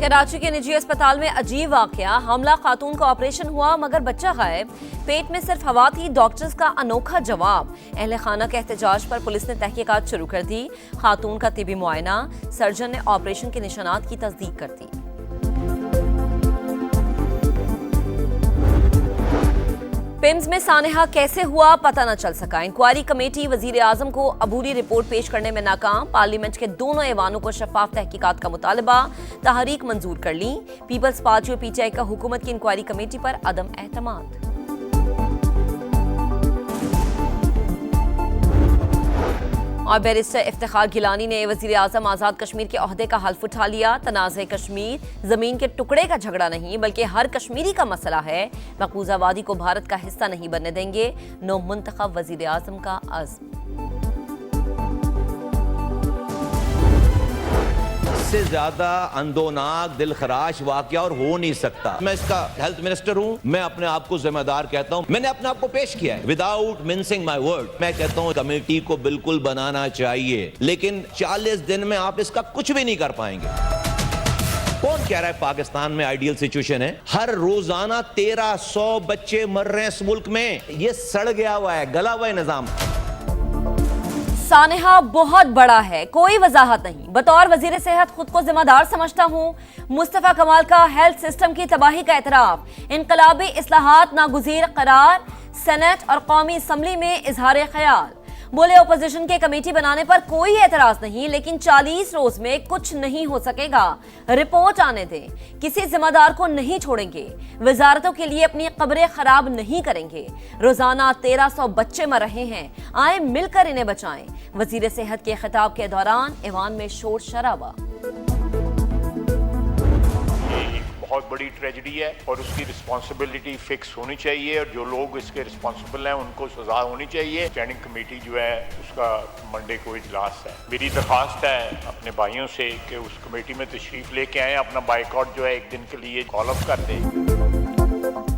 कराची के निजी अस्पताल में अजीब वाकया, हमला, खातून का ऑपरेशन हुआ मगर बच्चा गायब, पेट में सिर्फ हवा थी, डॉक्टर्स का अनोखा जवाब। अहले खाना के एहतजाज पर पुलिस ने तहकीकात शुरू कर दी। खातून का तिबी मुआयना, सर्जन ने ऑपरेशन के निशानात की तस्दीक कर दी। पिम्स में सानेहा कैसे हुआ पता न चल सका। इंक्वायरी कमेटी वजीर आजम को अबूरी रिपोर्ट पेश करने में नाकाम। पार्लियामेंट के दोनों ऐवानों को शफाफ तहकीकात का मुतालबा, तहरीक मंजूर कर ली। पीपल्स पार्टी और पीटीआई का हुकूमत की इंक्वायरी कमेटी पर अदम एतमाद। और बैरिस्टर इफ्तिखार गिलानी ने वजीर आजम आज़ाद कश्मीर के ओहदे का हल्फ उठा लिया। तनाज़े कश्मीर ज़मीन के टुकड़े का झगड़ा नहीं बल्कि हर कश्मीरी का मसला है। मकबूजा वादी को भारत का हिस्सा नहीं बनने देंगे, नौ मुंतखब वजीर आजम का अज़्म। इससे ज्यादा अंदोनाक दिलखराश वाकया और हो नहीं सकता। मैं इसका हेल्थ मिनिस्टर हूं, मैं अपने आप को जिम्मेदार कहता हूं। मैंने अपने आप को पेश किया है विदाउट मिंसिंग माय वर्ड। मैं कहता हूं कमेटी को बिल्कुल बनाना चाहिए, लेकिन 40 दिन में आप इसका कुछ भी नहीं कर पाएंगे। कौन कह रहा है पाकिस्तान में आइडियल सिचुएशन है? हर रोजाना 1300 बच्चे मर रहे हैं इस मुल्क में। ये सड़ गया हुआ है, गला हुआ है निजाम। सानेहा बहुत बड़ा है, कोई वजाहत नहीं। बतौर वजीर सेहत खुद को जिम्मेदार समझता हूँ। मुस्तफा कमाल का हेल्थ सिस्टम की तबाही का एतराफ। इनकलाबी इस्लाहात नागुज़ीर करार। सेनेट और कौमी असम्बली में इजहार ख्याल। बोले अपोजिशन के कमेटी बनाने पर कोई एतराज नहीं, लेकिन 40 रोज में कुछ नहीं हो सकेगा। रिपोर्ट आने दें, किसी जिम्मेदार को नहीं छोड़ेंगे। वजारतों के लिए अपनी कब्रें खराब नहीं करेंगे। रोजाना 1300 बच्चे मर रहे हैं, आए मिलकर इन्हें बचाएं। वजीर सेहत के खिताब के दौरान ऐवान में शोर शराबा। बहुत बड़ी ट्रेजेडी है और उसकी रिस्पॉन्सिबिलिटी फिक्स होनी चाहिए, और जो लोग इसके रिस्पॉन्सिबल हैं उनको सजा होनी चाहिए। स्टैंडिंग कमेटी जो है उसका मंडे को इजलास है। मेरी दरख्वास्त है अपने भाइयों से कि उस कमेटी में तशरीफ लेके आए, अपना बाइकआउट जो है एक दिन के लिए कॉल अप कर दें।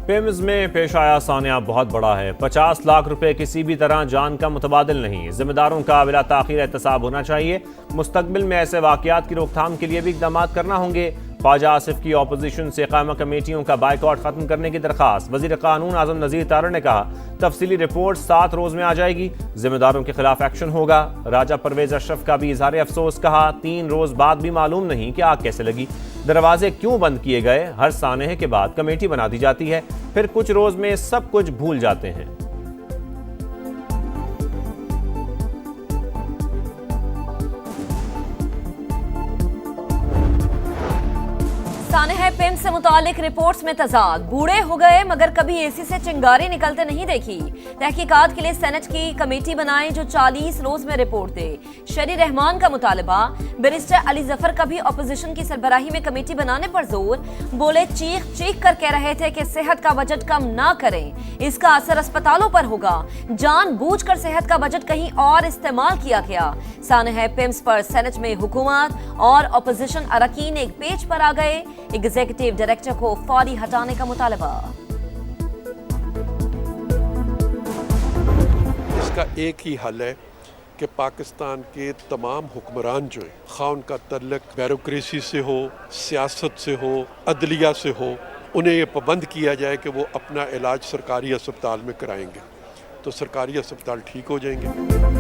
पिम्स में पेश आया सानिया बहुत बड़ा है। 50 लाख रुपए किसी भी तरह जान का मुतबादिल नहीं। जिम्मेदारों का बिला ताखीर एहतसाब होना चाहिए। मुस्तकबिल में ऐसे वाकयात की रोकथाम के लिए भी इक़दाम करना होंगे। ख्वाजा आसिफ की अपोजिशन से कायमा कमेटियों का बाइकआउट खत्म करने की दरख्वास्त। वजीर कानून आजम नज़ीर तारड़ ने कहा तफसीली रिपोर्ट 7 रोज में आ जाएगी, जिम्मेदारों के खिलाफ एक्शन होगा। राजा परवेज अशरफ का भी इजहार अफसोस। कहा 3 रोज बाद भी मालूम नहीं कि आग कैसे लगी, दरवाजे क्यों बंद किए गए। हर सानहे के बाद कमेटी बना दी जाती है, फिर कुछ रोज में सब कुछ भूल जाते हैं। सानेहा पिम्स से मुतालिक रिपोर्ट्स में तजाद। बूढ़े हो गए मगर कभी एसी से चिंगारी निकलते नहीं देखी। तहकीकात के लिए सेनेट की कमेटी बनाए जो 40 रोज में रिपोर्ट दे। शरी रहमान का मुतालबा। बैरिस्टर अली जफर का भी अपोजिशन की सरबराही में कमेटी बनाने पर जोर। बोले चीख चीख कर कह रहे थे कि सेहत का बजट कम ना करें, इसका असर अस्पतालों पर होगा। जानबूझकर सेहत का बजट कहीं और इस्तेमाल किया गया। सानेहा पिम्स पर सेनेट में हुकूमत और अपोजिशन अरकान एक पेज पर आ गए। एग्जीक्यूटिव डायरेक्टर को फौरी हटाने का मुतालबा। इसका एक ही हल है कि पाकिस्तान के तमाम हुक्मरान जो है, खा उनका तल्लुक ब्यूरोक्रेसी से हो, सियासत से हो, अदलिया से हो, उन्हें ये पाबंद किया जाए कि वो अपना इलाज सरकारी अस्पताल में कराएंगे, तो सरकारी अस्पताल ठीक हो जाएंगे।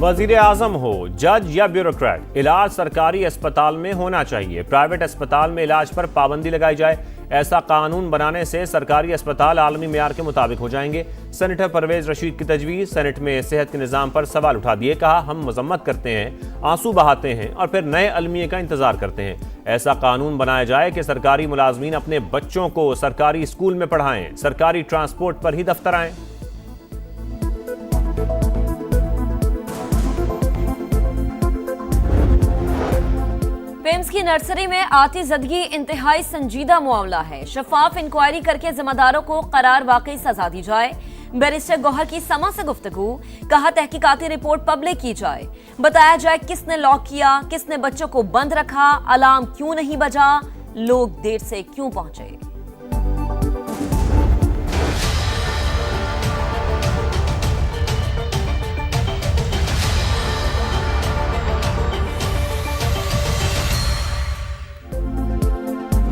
वजीर आजम हो, जज या ब्यूरोक्रेट, इलाज सरकारी अस्पताल में होना चाहिए। प्राइवेट अस्पताल में इलाज पर पाबंदी लगाई जाए। ऐसा कानून बनाने से सरकारी अस्पताल आलमी मेयार के मुताबिक हो जाएंगे। सेनेटर परवेज रशीद की तजवीज़। सेनेट में सेहत के निज़ाम पर सवाल उठा दिए। कहा हम मजम्मत करते हैं, आंसू बहाते हैं और फिर नए अलमिए का इंतजार करते हैं। ऐसा कानून बनाया जाए कि सरकारी मुलाजमीन अपने बच्चों को सरकारी स्कूल में पढ़ाएं, सरकारी ट्रांसपोर्ट पर ही दफ्तर आएं। पिम्स की नर्सरी में आतिशदगी इंतहाई संजीदा मामला है। शफाफ इंक्वायरी करके जिम्मेदारों को करार वाकई सजा दी जाए। बैरिस्टर गौहर की समा से गुफ्तगू। कहा तहकीकाती रिपोर्ट पब्लिक की जाए। बताया जाए किसने लॉक किया, किसने बच्चों को बंद रखा, अलार्म क्यों नहीं बजा, लोग देर से क्यों पहुंचे।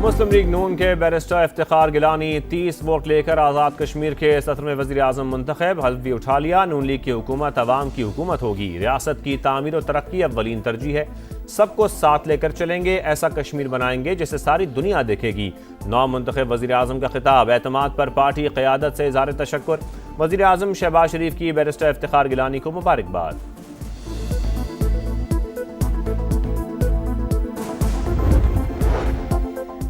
मुस्लिम लीग नून के बैरिस्टर इफ्तिखार गिलानी 30 वोट लेकर आज़ाद कश्मीर के सदर में वज़ीर आज़म मुंतखब, हल्फ भी उठा लिया। नून लीग की हुकूमत अवाम की हुकूमत होगी, रियासत की तामीर और तरक्की अव्वलीन तरजीह है, सबको साथ लेकर चलेंगे, ऐसा कश्मीर बनाएंगे जिसे सारी दुनिया देखेगी। नौ मुंतखब वज़ीर आज़म का खिताब, एतमाद पर पार्टी क़यादत से इज़हार तशक्कुर। वज़ीर आज़म शहबाज शरीफ की बैरिस्टर इफ्तिखार गिलानी को मुबारकबाद।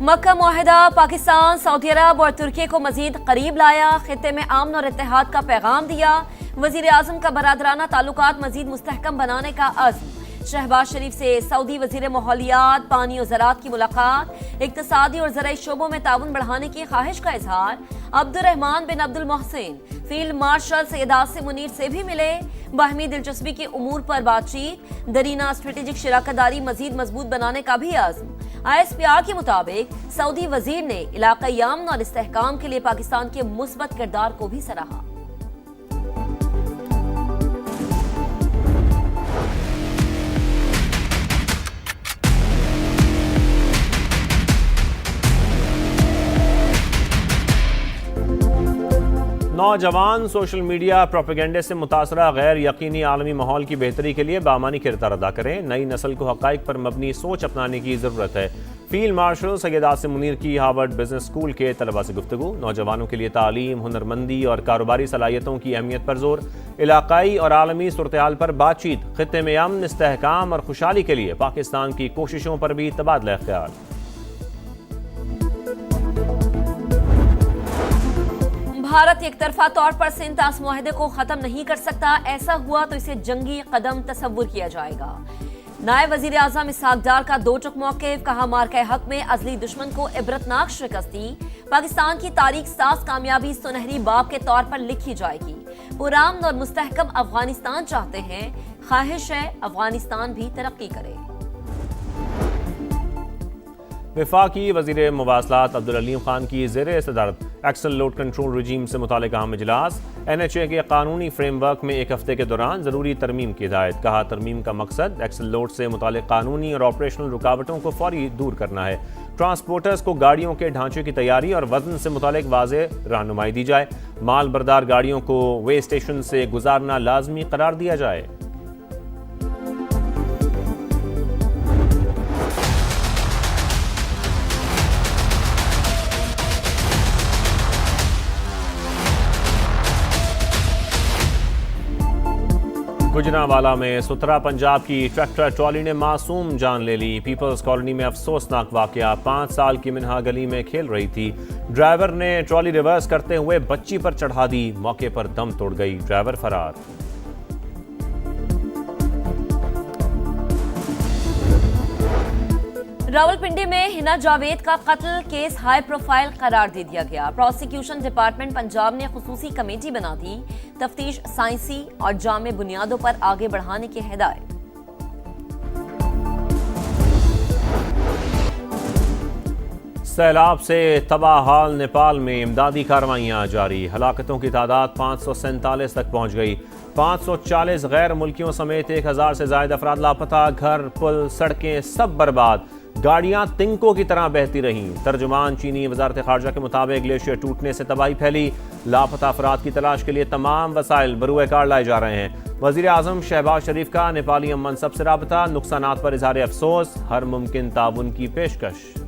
मक्का मुआहिदा पाकिस्तान, सऊदी अरब और तुर्की को मजीद करीब लाया, खित्ते में अमन और इत्तेहाद का पैगाम दिया। वजीर आजम का बरादराना ताल्लुकात मजीद मुस्तहकम बनाने का अज़्म। शहबाज शरीफ से सऊदी वजीर माहौलियात, पानी और ज़राअत की मुलाकात। इक्तिसादी और ज़राई शोबों में ताउन बढ़ाने की ख्वाहिश का इजहार। अब्दुर्रहमान बिन अब्दुल मोहसिन फील्ड मार्शल सैयद आसिम मुनीर से भी मिले। बाहमी दिलचस्पी के उमूर पर बातचीत। दरीना स्ट्रेटेजिक शराकतदारी मजीद मजबूत बनाने का भी आज़म। ISPR के मुताबिक सऊदी वजीर ने इलाकाई अमन और इस्तेहकाम के लिए पाकिस्तान के मुस्बत किरदार को भी सराहा। नौजवान सोशल मीडिया प्रोपेगेंडे से मुतासरा गैर यकीनी आलमी माहौल की बेहतरी के लिए बामानी किरदार अदा करें। नई नस्ल को हक़ाइक़ पर मबनी सोच अपनाने की ज़रूरत है। फील्ड मार्शल सैयद आसिम मुनीर की हार्वर्ड बिजनेस स्कूल के तलबा से गुफ्तगू। नौजवानों के लिए तालीम, हुनरमंदी और कारोबारी सलाहियतों की अहमियत पर जोर। इलाकाई और आलमी सूरत-ए-हाल पर बातचीत। खित्ते में अमन, इस्तेहकाम और खुशहाली के लिए पाकिस्तान की कोशिशों पर भी तबादला ख्याल। भारत एक तरफा तौर पर सिंध तास मुआहदे को खत्म नहीं कर सकता, ऐसा हुआ तो इसे जंगी कदम तस्वुर किया जाएगा। नायब वजीर आजम इसहाक डार का दो टुक मौक़िफ़, कहा मार्के हक में अज़ली दुश्मन को इबरतनाक शिकस्ती। पाकिस्तान की तारीख साज कामयाबी सुनहरी बाब के तौर पर लिखी जाएगी। पुरान और मुस्तहकम अफगानिस्तान चाहते हैं, ख्वाहिश है अफगानिस्तान भी तरक्की करे। वफाकी वज़ीर मुवासलात अब्दुल अलीम खान की ज़ेरे सदारत एक्सल लोड कंट्रोल रजीम से मुतालिक अहम इजलास। NHA के कानूनी फ्रेमवर्क में एक हफ्ते के दौरान ज़रूरी तरमीम की हिदायत। कहा तरमीम का मकसद एक्सल लोड से मुतालिक कानूनी और ऑपरेशनल रुकावटों को फौरी दूर करना है। ट्रांसपोर्टर्स को गाड़ियों के ढांचे की तैयारी और वजन से मुतालिक वाज़े रहनुमाई दी जाए। माल बरदार गाड़ियों को वे स्टेशन से गुजारना लाजमी करार दिया जाए। गुजरांवाला में सुतरा पंजाब की ट्रैक्टर ट्रॉली ने मासूम जान ले ली। पीपल्स कॉलोनी में अफसोसनाक वाकया। 5 साल की मिन्हा गली में खेल रही थी। ड्राइवर ने ट्रॉली रिवर्स करते हुए बच्ची पर चढ़ा दी, मौके पर दम तोड़ गई, ड्राइवर फरार। रावलपिंडी में हिना जावेद का कत्ल केस हाई प्रोफाइल करार दे दिया गया। प्रोसिक्यूशन डिपार्टमेंट पंजाब ने खुसूसी कमेटी बना दी। तफ्तीश साइंसी और जामे बुनियादों पर आगे बढ़ाने की हिदायत। सैलाब से तबाह हाल नेपाल में इमदादी कार्रवाइयां जारी। हलाकतों की तादाद 547 तक पहुंच गई। 540 गैर मुल्कियों समेत 1000 से ज्यादा अफराद लापता। घर, पुल, सड़कें सब बर्बाद। गाड़ियां तिनकों की तरह बहती रहीं। तर्जुमान चीनी वजारत खारजा के मुताबिक ग्लेशियर टूटने से तबाही फैली। लापता अफराद की तलाश के लिए तमाम वसाइल बरूए कार लाए जा रहे हैं। वजीर आजम शहबाज शरीफ का नेपाली अम मनसब से राबता। नुकसानात पर इजहार अफसोस, हर मुमकिन ताउन की पेशकश।